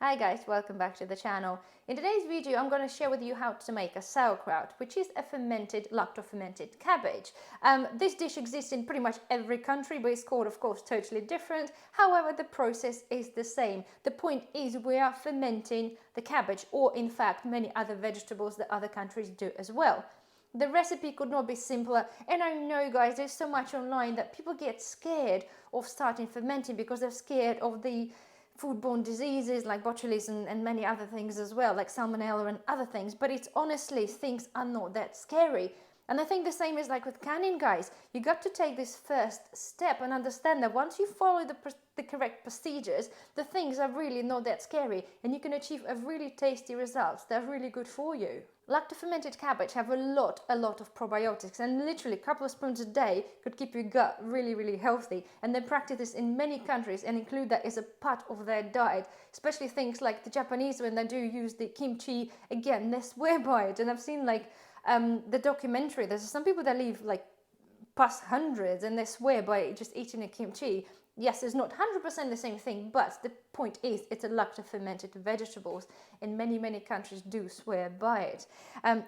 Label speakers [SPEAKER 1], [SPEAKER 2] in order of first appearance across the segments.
[SPEAKER 1] Hi guys, welcome back to the channel. In today's video I'm going to share with you how to make a sauerkraut, which is a lacto fermented cabbage. This dish exists in pretty much every country, but it's called of course totally different. However, the process is the same. The point is we are fermenting the cabbage, or in fact many other vegetables that other countries do as well. The recipe could not be simpler, and I know guys there's so much online that people get scared of starting fermenting because they're scared of the foodborne diseases like botulism and many other things as well, like salmonella and other things. But it's honestly, things are not that scary. And I think the same is like with canning, guys. You got to take this first step and understand that once you follow the correct procedures, the things are really not that scary, and you can achieve a really tasty results that are really good for you. Lacto fermented cabbage have a lot of probiotics, and literally a couple of spoons a day could keep your gut really healthy. And they practice this in many countries and include that as a part of their diet, especially things like the Japanese, when they do use the kimchi. Again, they swear by it, and I've seen like the documentary, there's some people that live like past hundreds and they swear by just eating a kimchi. Yes, it's not 100% the same thing, but the point is it's a lacto fermented vegetables, and many countries do swear by it.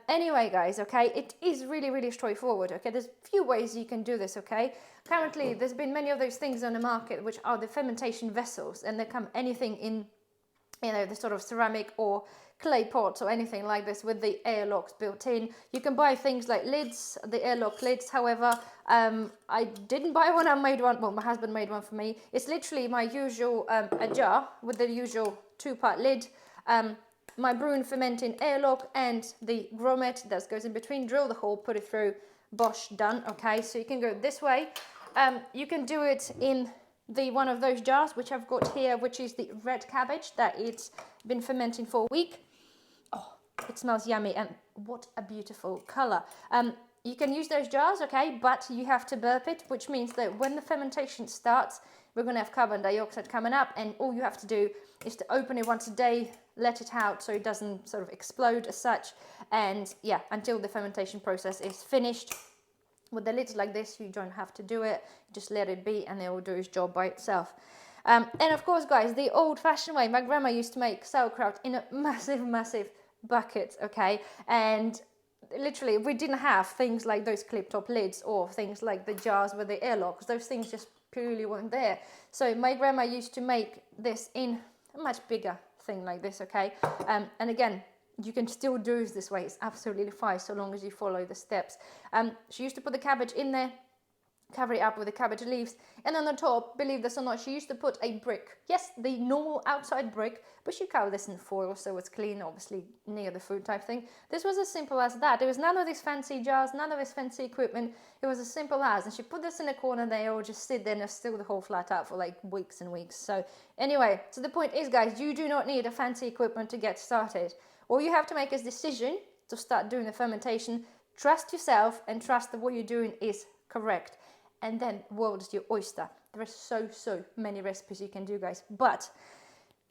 [SPEAKER 1] Anyway guys, okay, it is really straightforward. Okay, there's a few ways you can do this. Okay, currently there's been many of those things on the market which are the fermentation vessels, and they come anything in, you know, the sort of ceramic or clay pots or anything like this with the airlocks built in. You can buy things like lids, the airlock lids. However, I didn't buy one. I made one. Well, my husband made one for me. It's literally my usual a jar with the usual 2-part lid, my brewing fermenting airlock, and the grommet that goes in between. Drill the hole, put it through, bosh, done. Okay, so you can go this way. You can do it in one of those jars which I've got here, which is the red cabbage that it's been fermenting for a week. Oh, it smells yummy, and what a beautiful color. You can use those jars, okay, but you have to burp it, which means that when the fermentation starts, we're going to have carbon dioxide coming up, and all you have to do is to open it once a day, let it out so it doesn't sort of explode as such, and yeah, until the fermentation process is finished. With the lids like this, you don't have to do it, just let it be and it will do its job by itself. And of course guys, the old-fashioned way, my grandma used to make sauerkraut in a massive bucket, okay, and literally we didn't have things like those clip-top lids or things like the jars with the airlocks. Those things just purely weren't there. So my grandma used to make this in a much bigger thing like this, okay, and again, you can still do it this way. It's absolutely fine so long as you follow the steps. She used to put the cabbage in there, cover it up with the cabbage leaves, and on the top, believe this or not, she used to put a brick. Yes, the normal outside brick, but she covered this in foil so it's clean, obviously near the food type thing. This was as simple as that. There was none of these fancy jars, none of this fancy equipment. It was as simple as, and she put this in a corner there, or just sit there and still the whole flat out for like weeks and weeks. So anyway, so the point is guys, you do not need a fancy equipment to get started. All you have to make is a decision to start doing the fermentation. Trust yourself and trust that what you're doing is correct. And then world is your oyster. There are so many recipes you can do, guys. But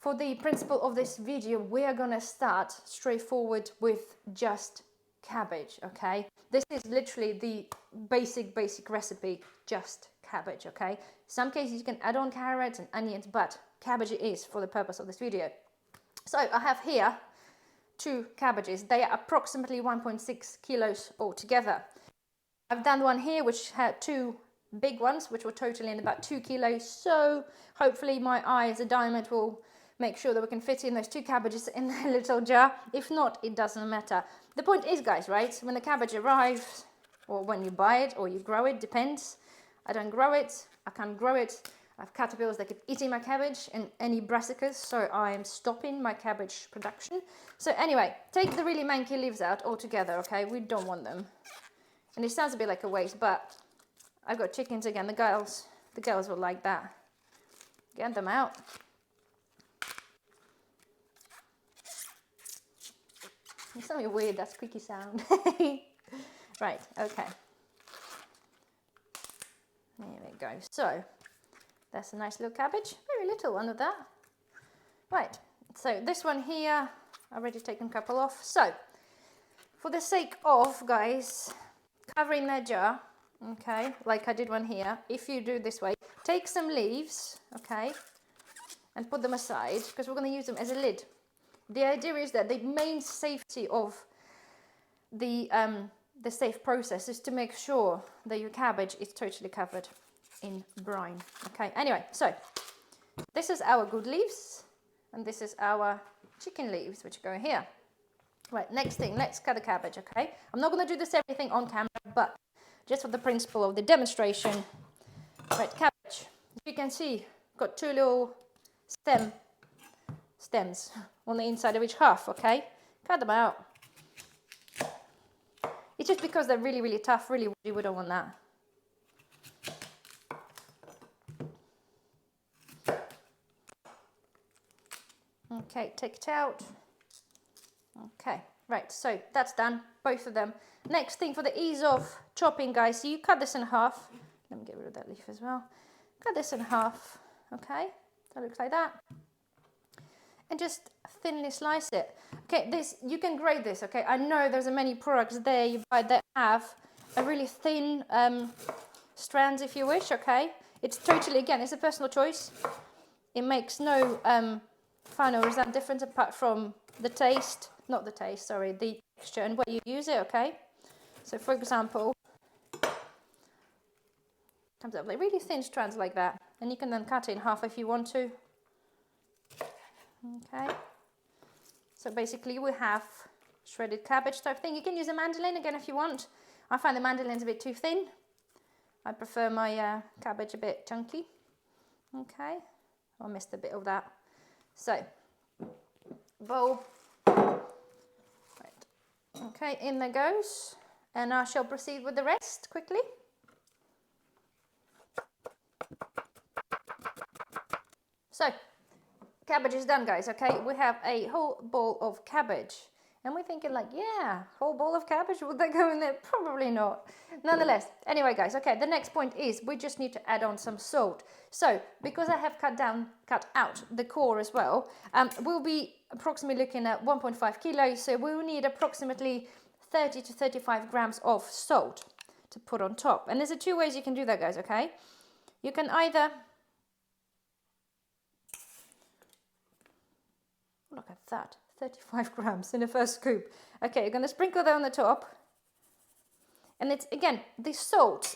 [SPEAKER 1] for the principle of this video, we are gonna start straightforward with just cabbage, okay? This is literally the basic recipe, just cabbage, okay? Some cases you can add on carrots and onions, but cabbage it is for the purpose of this video. So I have here 2 cabbages. They are approximately 1.6 kilos altogether. I've done one here which had 2 big ones which were totally in about 2 kilos, so hopefully my eye as a diamond will make sure that we can fit in those 2 cabbages in a little jar. If not, it doesn't matter. The point is guys, right, when the cabbage arrives, or when you buy it or you grow it, depends. I don't grow it, I can't grow it. I have caterpillars that keep eating my cabbage and any brassicas, so I am stopping my cabbage production. So anyway, take the really manky leaves out altogether, okay? We don't want them. And it sounds a bit like a waste, but I've got chickens again. The girls will like that. Get them out. It's something weird, that squeaky sound. Right, okay. There we go. So that's a nice little cabbage, very little one of that. Right, so this one here, I've already taken a couple off. So, for the sake of, guys, covering that jar, okay, like I did one here, if you do this way, take some leaves, okay, and put them aside because we're going to use them as a lid. The idea is that the main safety of the safe process is to make sure that your cabbage is totally covered in brine. Okay, anyway, so this is our good leaves and this is our chicken leaves, which go here. Right, next thing, let's cut the cabbage, okay? I'm not going to do this everything on camera, but just for the principle of the demonstration. Right, cabbage. As you can see, got two little stems on the inside of each half, okay? Cut them out. It's just because they're really, really tough, really woody, we don't want that. Okay, take it out. Okay, right, so that's done, both of them. Next thing, for the ease of chopping, guys, so you cut this in half. Let me get rid of that leaf as well. Cut this in half, okay, so it looks like that. And just thinly slice it. Okay, this, you can grate this, okay? I know there's many products there you buy that have a really thin strands, if you wish, okay? It's totally, again, it's a personal choice. It makes no final result difference apart from the taste, not the taste, sorry, the texture and where you use it, okay? So for example, comes up like really thin strands like that, and you can then cut it in half if you want to. Okay, so basically we have shredded cabbage type thing. You can use a mandolin again if you want. I find the mandolin's a bit too thin. I prefer my cabbage a bit chunky. Okay, I missed a bit of that. So, bowl. Right. Okay, in there goes. And I shall proceed with the rest quickly. So, cabbage is done, guys, okay? We have a whole bowl of cabbage. And we're thinking like, yeah, whole bowl of cabbage, would that go in there? Probably not. Nonetheless, anyway, guys, okay, the next point is we just need to add on some salt. So, because I have cut out the core as well, we'll be approximately looking at 1.5 kilos. So we will need approximately 30 to 35 grams of salt to put on top. And there's two ways you can do that, guys, okay? You can either... Look at that, 35 grams in the first scoop. Okay, you're going to sprinkle that on the top. And it's, again, the salt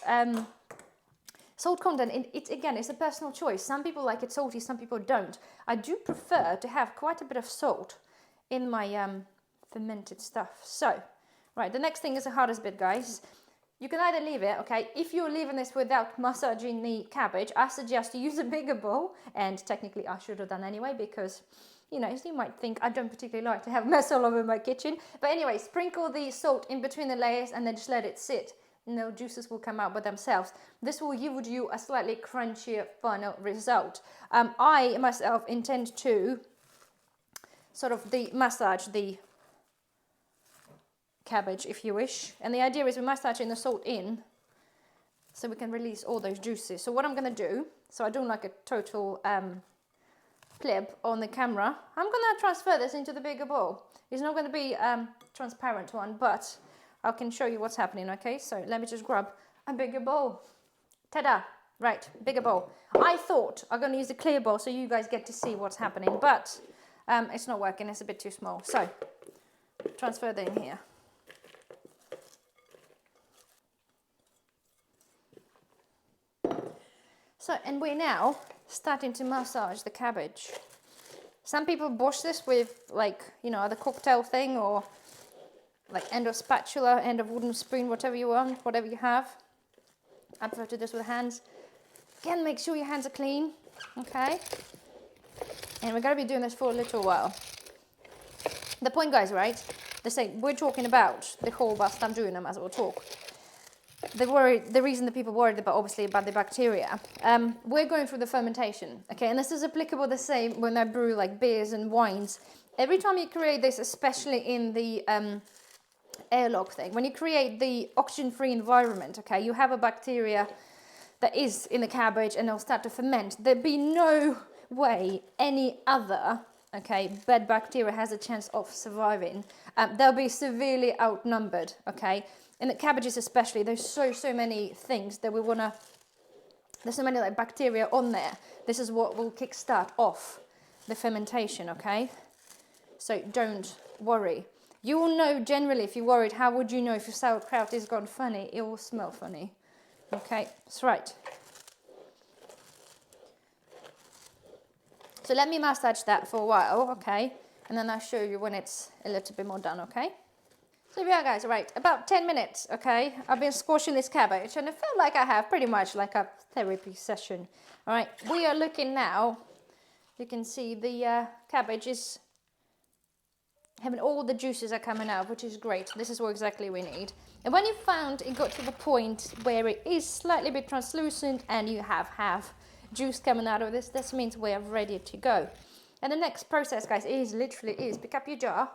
[SPEAKER 1] content, it's a personal choice. Some people like it salty, some people don't. I do prefer to have quite a bit of salt in my fermented stuff. So, right, the next thing is the hardest bit, guys. You can either leave it, okay, if you're leaving this without massaging the cabbage, I suggest you use a bigger bowl. And technically I should have done anyway because... You know, you might think I don't particularly like to have mess all over my kitchen. But anyway, sprinkle the salt in between the layers and then just let it sit. No juices will come out by themselves. This will give you a slightly crunchier final result. I myself intend to sort of massage the cabbage, if you wish. And the idea is we're massaging the salt in so we can release all those juices. So what I'm going to do, so I don't like a total... clip on the camera, I'm going to transfer this into the bigger bowl. It's not going to be a transparent one, but I can show you what's happening, okay? So let me just grab a bigger bowl. Ta-da! Right, bigger bowl. I thought I'm going to use a clear bowl so you guys get to see what's happening, but it's not working, it's a bit too small. So, transfer that in here. So, and we're now starting to massage the cabbage. Some people wash this with, like, you know, the cocktail thing, or like end of spatula, end of wooden spoon, whatever you want, whatever you have. I prefer to do this with hands. Again, make sure your hands are clean, okay? And we're going to be doing this for a little while. The point, guys, right? We're talking about the whole whilst I'm doing them as we'll talk. The reason that people worried about, obviously, about the bacteria, we're going through the fermentation, okay? And this is applicable the same when I brew like beers and wines. Every time you create this, especially in the airlock thing, when you create the oxygen-free environment, okay, you have a bacteria that is in the cabbage and it'll start to ferment. There'd be no way any other, okay, bad bacteria has a chance of surviving. They'll be severely outnumbered, okay? In the cabbages especially, there's so many things that we want to... There's so many like bacteria on there. This is what will kickstart off the fermentation, okay? So don't worry. You will know generally if you're worried. How would you know if your sauerkraut is gone funny? It will smell funny. Okay, that's right. So let me massage that for a while, okay? And then I'll show you when it's a little bit more done, okay? So yeah, guys, right, about 10 minutes, okay? I've been squashing this cabbage and it felt like I have pretty much like a therapy session. All right, we are looking now. You can see the cabbage is having all the juices are coming out, which is great. This is what exactly we need. And when you found it got to the point where it is slightly bit translucent and you have juice coming out of this means we are ready to go. And the next process, guys, is pick up your jar,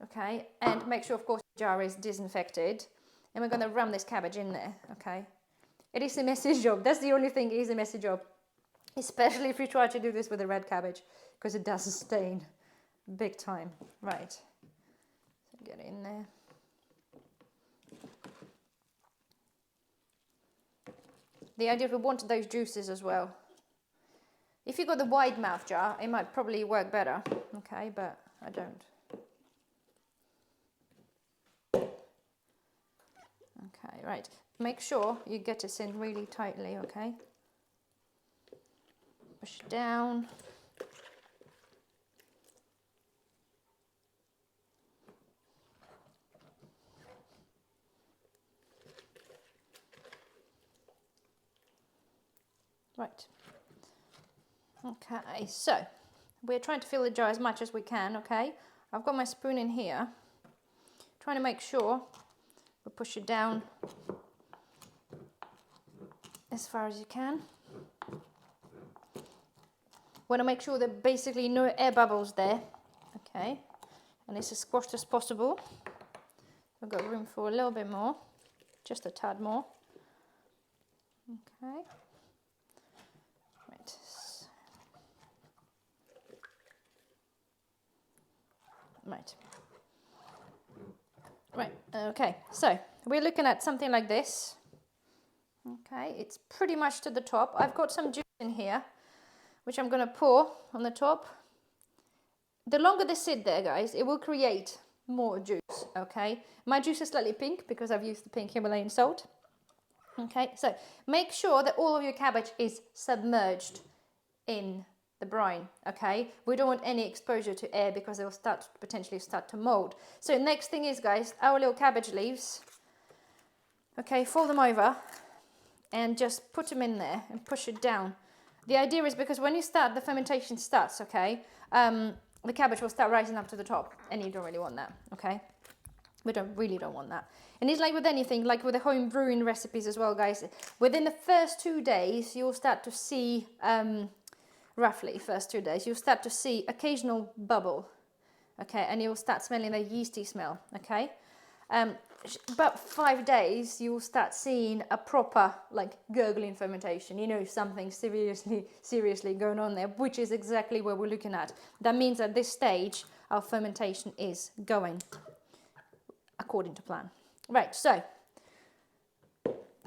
[SPEAKER 1] okay, and make sure, of course, the jar is disinfected. And we're going to ram this cabbage in there, okay. It is a messy job. That's the only thing, it is a messy job. Especially if you try to do this with a red cabbage, because it does stain big time. Right, so get it in there. The idea is we want those juices as well. If you've got the wide mouth jar, it might probably work better, okay, but I don't. Okay, right, make sure you get this in really tightly, okay. Push it down. Right. Okay, so we're trying to fill the jar as much as we can, okay? I've got my spoon in here. Trying to make sure we push it down as far as you can. Want to make sure there are basically no air bubbles there, okay? And it's as squashed as possible. I've got room for a little bit more, just a tad more. Okay. Right, okay, so we're looking at something like this. Okay, it's pretty much to the top. I've got some juice in here, which I'm going to pour on the top. The longer they sit there, guys, it will create more juice, okay? My juice is slightly pink because I've used the pink Himalayan salt. Okay, so make sure that all of your cabbage is submerged in the brine, okay? We don't want any exposure to air because it will potentially start to mold. So next thing is, guys, our little cabbage leaves. Okay, fold them over and just put them in there and push it down. The idea is because when you start, the fermentation starts, okay? The cabbage will start rising up to the top and you don't really want that, okay? We really don't want that. And it's like with anything, like with the home brewing recipes as well, guys. Within the first 2 days, you'll start to see, roughly first 2 days, you'll start to see occasional bubble, okay? And you'll start smelling the yeasty smell, okay? About 5 days, you'll start seeing a proper, like, gurgling fermentation. You know, something seriously going on there, which is exactly what we're looking at. That means at this stage, our fermentation is going according to plan. Right, so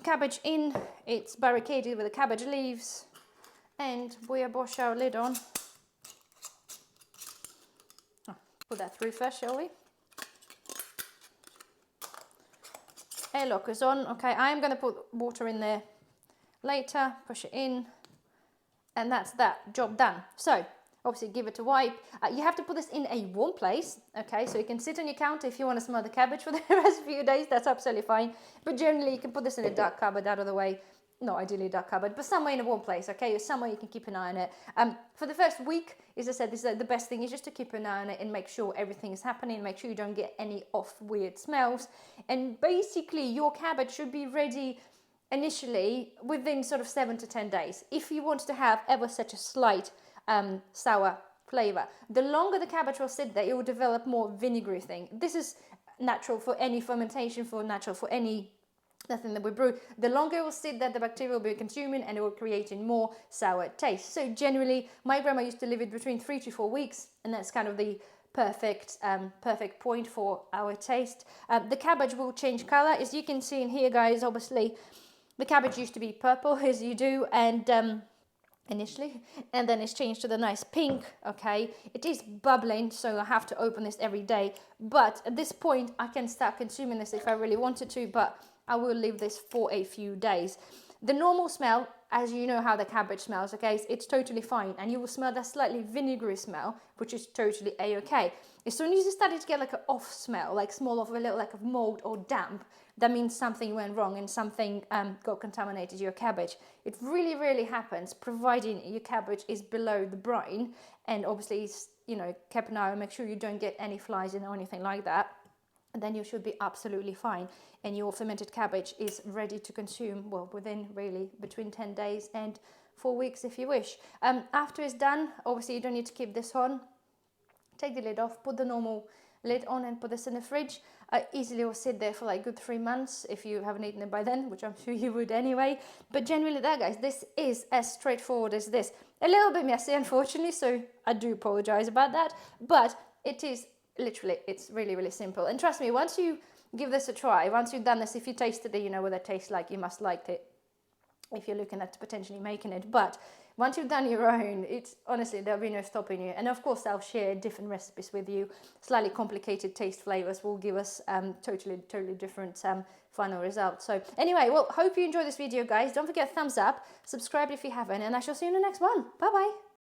[SPEAKER 1] cabbage in, it's barricaded with the cabbage leaves, and we wash our lid on. Put that through first, shall we? Air lock is on. Okay, I'm going to put water in there later, push it in, and that's that, job done. So obviously give it a wipe. You have to put this in a warm place, okay? So you can sit on your counter if you want to smell the cabbage for the rest of a few days, that's absolutely fine. But generally you can put this in a dark cupboard out of the way. Not ideally a dark cupboard, but somewhere in a warm place, okay? Or somewhere you can keep an eye on it. For the first week, as I said, the best thing is just to keep an eye on it and make sure everything is happening, make sure you don't get any off weird smells. And basically your cabbage should be ready initially within sort of 7 to 10 days. If you want to have ever such a slight sour flavor. The longer the cabbage will sit there, it will develop more vinegary thing. This is natural for any fermentation, natural for any nothing that we brew. The longer it will sit there, the bacteria will be consuming and it will create a more sour taste. So generally, my grandma used to leave it between 3 to 4 weeks, and that's kind of the perfect point for our taste. The cabbage will change color. As you can see in here, guys, obviously the cabbage used to be purple, as you do, and initially, and then it's changed to the nice pink. Okay, it is bubbling, so I have to open this every day, but at this point I can start consuming this if I really wanted to, but I will leave this for a few days. The normal smell, as you know how the cabbage smells, okay, it's totally fine, and you will smell that slightly vinegary smell, which is totally a-okay. As soon as you started to get like an off smell, like smell of a little like of mold or damp, that means something went wrong and something got contaminated your cabbage. It really happens, providing your cabbage is below the brine, and obviously it's, you know, keep an eye on, make sure you don't get any flies in or anything like that. And then you should be absolutely fine, and your fermented cabbage is ready to consume, well, within really between 10 days and 4 weeks if you wish. After it's done, obviously you don't need to keep this on. Take the lid off, put the normal lid on and put this in the fridge. Easily will sit there for like good 3 months if you haven't eaten it by then, which I'm sure you would anyway. But generally that, guys, this is as straightforward as this. A little bit messy, unfortunately, so I do apologize about that, but it is literally, it's really simple. And trust me, once you give this a try, once you've done this, if you tasted it, you know what it tastes like, you must like it if you're looking at potentially making it. But once you've done your own, it's honestly, there'll be no stopping you. And of course, I'll share different recipes with you. Slightly complicated taste flavors will give us totally different final results. So anyway, well, hope you enjoyed this video, guys. Don't forget thumbs up, subscribe if you haven't, and I shall see you in the next one. Bye bye.